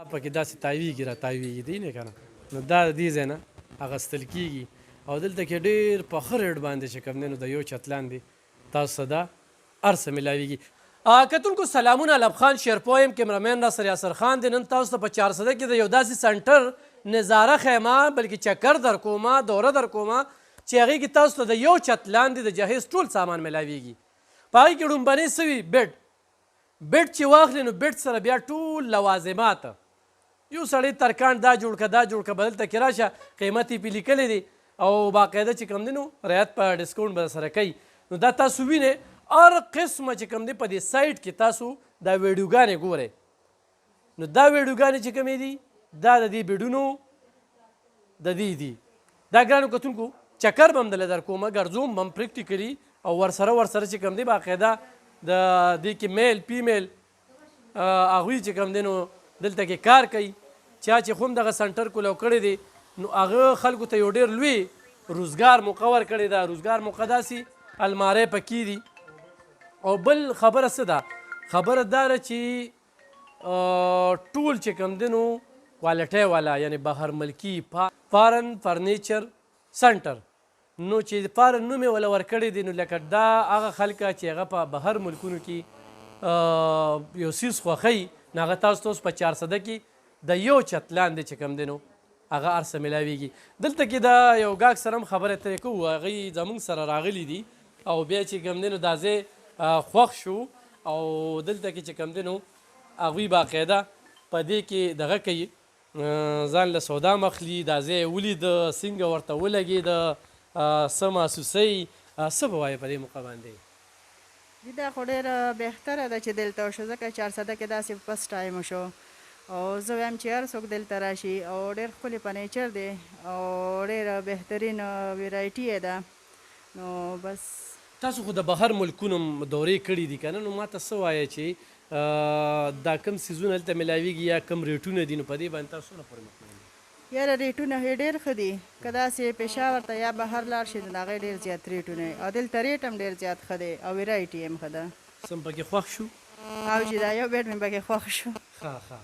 پکې داسې تاویږي را تاویږي دی نه که نه نو دا د دې ځای نه اخیستل کېږي او دلته کې ډېر په ښه ریټ باندې چې کوم دی نو د یو چت لاندې تاسو ته دا هر څه میلاویږي. کتونکو سلامونه، علم خان شیرپو یم، کیمرامین ناصر یاسر خان دی. نن تاسو ته په 400 کې د یو داسې سنټر نظاره ښیمه بلکې چکر در کومه، دوره در کومه چې هغې کې تاسو ته د یو چت لاندې د جهیز ټول سامان میلاویږي. په هغې کې ډومبنۍ څه وي؟ بیډ چې واخلي نو بیډ سره بیا ټول لوازمات، یو سړی ترکاڼ دا جوړ که دا جوړ که، به دلته کې راشه قیمت یې پې لیکلی دی او باقاعده چې کوم دی نو رعایت په ډسکاونټ به سره کوي. نو دا تاسو وینئ هر قسمه چې کوم دی په دې سایټ کې تاسو دا ویډیوګانې ګورئ. نو دا ویډیوګانې چې کومې دي دا د دې بیډونو د دې دي. دا ګرانو کتونکو چکر به هم دله در کومه، ګرځوم به هم پریکټیکلي او ورسره چې کوم دی باقاعده د دې کې میل فیمیل هغوی چې کوم دی نو دلته کې کار کوي. چا چې خو هم دغه سنټر کولو کړی دی نو هغه خلکو ته یو ډېر لوی روزګار موقع ورکړې ده. روزګار موقع داسې الماری پکې دي. او بل خبره څه ده؟ خبره دا ده چې ټول چې کوم دی نو کوالټۍ والا یعنې بهر ملکي فارن فرنیچر سنټر، نو چې فارن نوم یې وله ورکړی دی نو لکه دا هغه خلکه چې هغه په بهر ملکونو کې یو څیز خوښوي نو هغه تاسو په 400 کې د یو چت لاندې چې کوم دی نو هغه هر څه میلاویږي. دلته کې د یو ګاګ سره هم خبرې اترې کوو، هغوی زموږ سره راغلي دي او بیا چې کوم دی نو دا ځای خوښ شو او دلته کې چې کوم دی نو هغوی باقاعده په دې کې دغه کوي، ځان له سودا مخلي، دا ځای یې ولیده څنګه ورته ولګېده، څه محسوسوي، څه به وایې په دې موقع باندې؟ دا خو ډېره بهتره ده چې دلته وشو، ځکه 400 کې داسې فسټ ټایم وشو او زه وایم چې هر څوک دلته راشي او ډېر ښکلی فرنیچر دی او ډېره بهترین ویرایټي یې ده. نو بس تاسو خو د بهر ملکونو دورې کړي دي که نه، نو ماته څه وایه چې دا کوم څیزونه هلته میلاویږي یا کوم ریټونه دي نو په دې باندې تاسو څونه پورې مطمئن دي؟ یاره ریټونه یې ډېر ښه دي، که داسې پېښور ته یا بهر لاړ شي نو د هغې ډېر زیات ریټونه وي او دلته ریټ هم ډېر زیات ښه دی او ویرایټي هم ښه ده. څه هم پکې خوښ شو؟ او چې دا یو بیډ مې پکې خوښ شو. ښه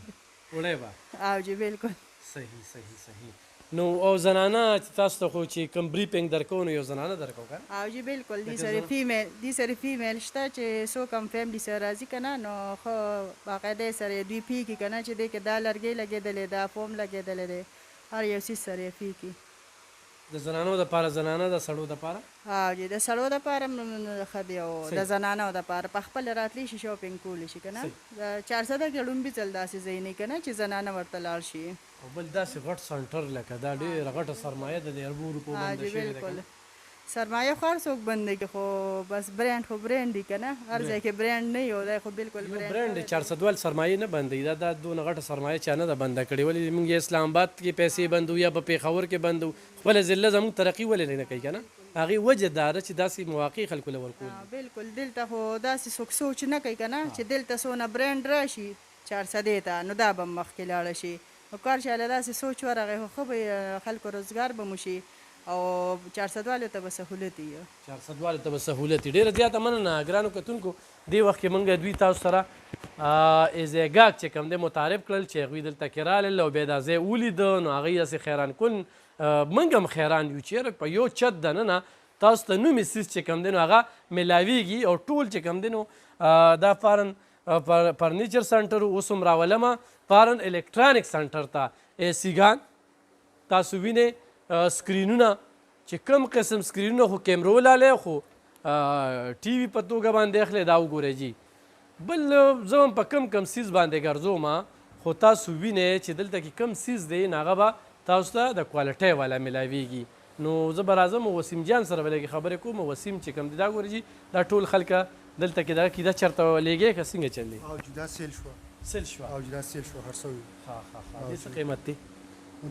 وړی به او جی بالکل صحیح. نو او زنانه چې تاسو ته خو چې کوم بریپینګ درکو نو یو زنانه درکو که؟ او جی بالکل دې سره فیمیل شته چې څوک هم فیملي سره راځي که نه نو ښه باقاعده یې سره دوی پیږي که نه چې دی کې دا لرګۍ لګېدلی دا فوم لګېدلی دی، هر یو څیز سره یې پیږي. د زنانو دپاره زنانه، د سړو دپاره؟ او جی د سړو دپاره هم ښه دی او د زنانو دپاره په خپله راتلی شي شاپینګ کولی شي که نه. د 400 کې لومبي ځل داسې ځای نه که نه چې زنانه ورته لاړ شي. او بل داسې غټ سنټر لکه دا ډېره غټه سرمایه ده د اربو روپو بنده شوې ده بالکل سرمایه خو هر څوک بندوي خو بس برانډ خو برانډ دی که نه، هر ځای کې برانډ نه وي دی خو بالکل برانډ دی. 400 وال سرمایه نه بندوي، دا دونه غټه سرمایه چا نه ده بنده کړې. ولې موږ اسلام آباد کې پیسې بندو یا په پېښور کې بندو، خپله ضلع زموږ ترقي ولې نه کوي که نه؟ هغې وجه دا ده چې داسې مواقع خلکو له ورکول. بالکل دلته خو داسې څوک سوچ نه کوي که نه چې دلته څونه برانډ راشي 400 ته نو دا به مخکې لاړه شي. نو کار چې هله داسې سوچ ورغی خو ښه به خلکو روزګار به مو شي او 400 والو ته به سهولت وي. 400 والو ته به سهولت وي. ډېره زیاته مننه ګرانو کتونکو. دې وخت کې موږ دوی تاسو سره ایزیګاک چې کوم دی متعارف کړل چې هغوی دلته کې رالل او بیا دا ځای ولیده نو هغوی داسې حیران کن موږ هم حیران یو چې په یو چت دننه تاسو ته نومي څیز چې کوم دی نو هغه میلاویږي او ټول چې کوم دی نو دا فارن فرنیچر سنټر اوس هم راولمه فارن الکترانیک سنټر ته اے سیګان تاسو وینئ سکرینونه چې کوم قسم سکرینونه خو کیمرو لالی خو ټي وي په توګه باندې اخلی دا وګورئ جي. بل زه هم په کم څیز باندې ګرځوم خو تاسو وینئ چې دلته کې کم څیز دی نو هغه به تاسو ته د کوالټۍ والا میلاویږي. نو زه به راځم وسیم جان سره به لږې خبرې کوم. وسیم چې کوم دی دا ګورئ جي دا ټول خلکه دلته کې دغه کیده چېرته لیږې که څنګه چل دی؟ او جدا سیل شوه او جدا سیل شوه هر څه وي. دې څه قیمت دی؟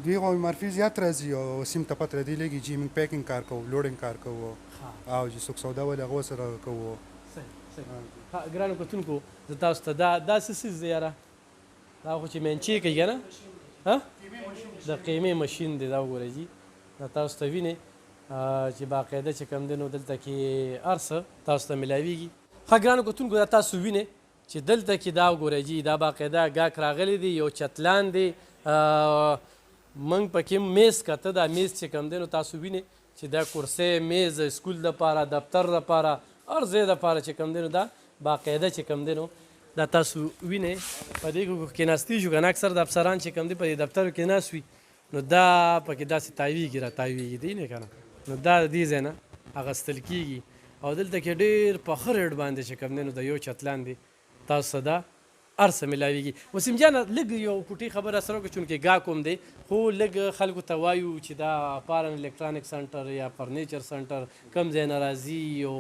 دوی خو معرفي زیات راځي او وسیم ته پته دی لګي چې موږ پیکینګ کار کوو، لوډینګ کار کوو او چې څوک سودا ولې هغه سره کوو. ګرانو کتونکو زه تاسو ته دا څه څیز دی یاره؟ دا خو چې مینچې کوي که نه د قیمې مشین دی. دا وګورئ جي دا تاسو ته وینئ چې باقاعده چې کوم دی نو دلته کې هر څه تاسو ته میلاویږي. ښه ګرانو کتونکو دا تاسو وینئ چې دلته کې دا وګورئ جي دا باقاعده ګاک راغلی دی یو چتلان دی موږ پکې میز کته دا میز چې کوم دی نو تاسو وینئ چې دا کرسۍ میز سکول دپاره دفتر دپاره هر ځای دپاره چې کوم دی نو دا باقاعده چې کوم دی نو دا تاسو وینئ په دې کې کېناستی شو که نه اکثر د افسران چې کوم دی په دې دفترو کې ناست وي نو دا پکې داسې تاویږي را تاویږي دی نه که نه نو دا د دې ځای نه اخیستل کېږي او دلته کې ډېر په ښه ریټ باندې چې کوم دی نو د یو چتلان دی تاسو ته دا هر څه میلاویږي. وسیم جانه لږ یو کوټې خبره سره وکړو چونکې ګاک هم دی خو لږ خلکو ته وایو چې دا پارن الکترانیک سنټر یا فرنیچر سنټر کوم ځای نه راځي او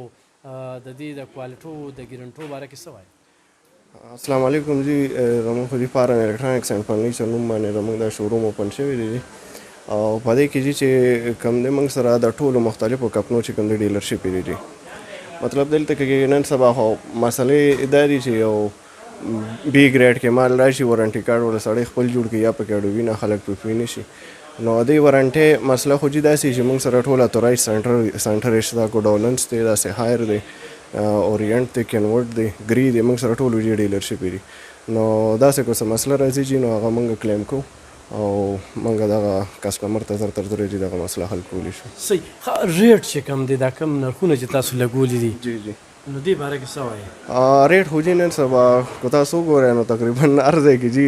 د دې د کوالټو د ګرنټو باره کې څه وایي؟ السلام علیکم جی زموږ خو دې پارن الکترانکس اینډ فرنیچر نوم باندې زموږ دا شوروم اوپن شوی دی او په دې کې چې کوم دی موږ سره د ټولو مختلفو کمپنیو چې کوم دی ډیلرشپ دی مطلب دلته کې نن سبا خو مسلې دا دي چې یو بی ګریډ کې مال راشي وارنټي کارډ ولا سړی خپل جوړ کړي یا پکې اډوي نه خلک پرې پوه نه شي نو دې وارنټۍ مسله خو چې داسې چې موږ سره ټول اتورایز سنټر یې شته کوډولنس دی داسې هایر دی اورینټ دی کنورټ دی ګری دی موږ سره ټول ویډیو ډیلرشپ دی نو داسې کوم څه مسله راځي چې نو هغه موږ کلیم کوو او موږ دغه کسټمر ته زر تر زره چې دغه مسله حل کولی شو. صحیح ریټ چې کوم دی دا کوم نرخونه چې تاسو لګولي دي جی جی نو دې باره کې څه وایي؟ ریټ خو جي نن سبا که تاسو وګورئ نو تقریبا هر ځای کې جي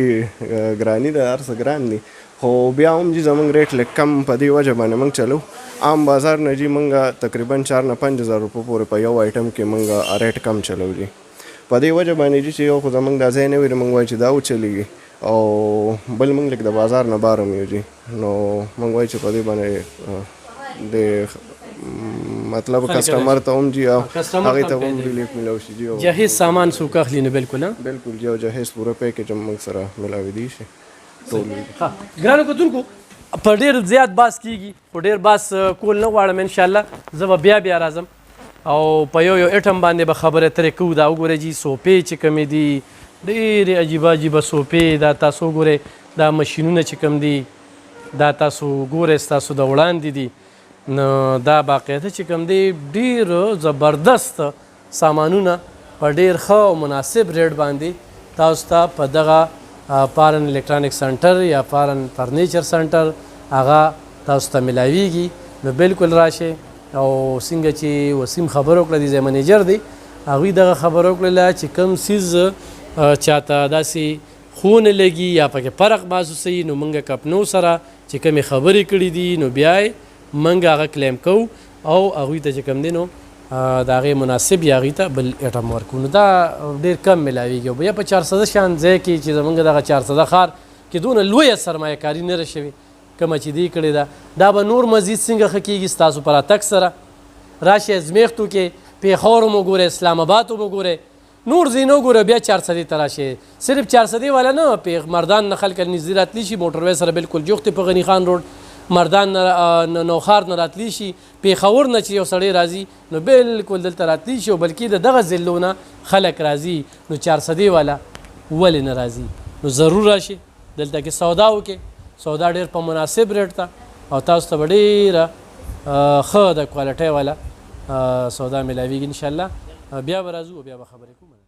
ګراني ده هر څه ګران دي خو بیا هم جي زموږ ریټ لږ کم په دې وجه باندې موږ چلو عام بازار نه جي موږ تقریبا 4,000 نه 5,000 روپو پورې په یو آیټم کې موږ ریټ کم چلو جي په دې وجه باندې جي چې یو خو زموږ دا ځای نه وي موږ وایو چې دا وچلېږي او بل موږ لږ د بازار نه بار هم یو جي نو موږ وایو چې په دې باندې د مطلب کسٹمر ته هم جی او هغه ته هم ریلیف ملو شي جی جهیز سامان څوک اخلي نه بالکل بالکل جی او جهیز پوره پیکیج هم موږ سره ملاوي دي شي ټول ګرانو کتونکو په ډېر زیات باس کېږي خو ډېر باس کول نه غواړم انشاءالله زه به بیا راځم او په یو ایټم باندې به خبرې ترې کوو دا وګورئ جي سوپې چې کومې دي ډېرې عجیبه عجیبه سوپې دا تاسو وګورئ دا مشینونه چې کوم دي دا تاسو ګورئ ستاسو د وړاندې دي نو دا باقاعده چې کوم دی ډېر زبردست سامانونه په ډېر ښه او مناسب ریټ باندې تاسو ته په دغه پارن الکترانیک سنټر یا پارن فرنیچر سنټر هغه تاسو ته میلاویږي نو بالکل راشئ او څنګه چې وسیم خبر وکړه د ځای منیجر دی هغوی دغه خبر وکړله چې کوم څیز چاته داسې خو نه لګي یا پکې فرق محسوسوي نو موږ کمپنیو سره چې کومې خبرې کړي دي نو بیا منګ هغه کلیم کوو او هغوی ته چې کوم دی نو د هغې مناسب یا هغوی ته بل ایټم ورکوو نو دا ډېر کم میلاویږي او بیا په 400 شان ځای کې چې زموږ دغه 400 ښار کې دونه لویه سرمایه کاري نه ده شوې کومه چې دې کړې ده دا به نور مزید څنګه ښه کېږي ستاسو په راتګ سره راشئ ازمېښتو کې پېښور هم وګورئ اسلام آباد هم وګورئ نور ځای نه وګورئ بیا 400 ته راشئ صرف 400 والا نه مردان نه خلک نږدې راتلی شي موټروی سره بالکل جوخت په غني خان روډ مردان نوخار نه راتلی شي پېښور نه چې یو سړی راځي نو بالکل دلته راتلی شي او بلکې د دغه ضلعو نه خلک راځي نو 400 والا ولې نه راځي نو ضرور راشي دلته کې سودا وکړئ سودا ډېر په مناسب ریټ ته او تاسو ته به ډېره ښه د کوالټۍ والا سودا میلاویږي انشاءالله بیا به راځو بیا به خبرې کوو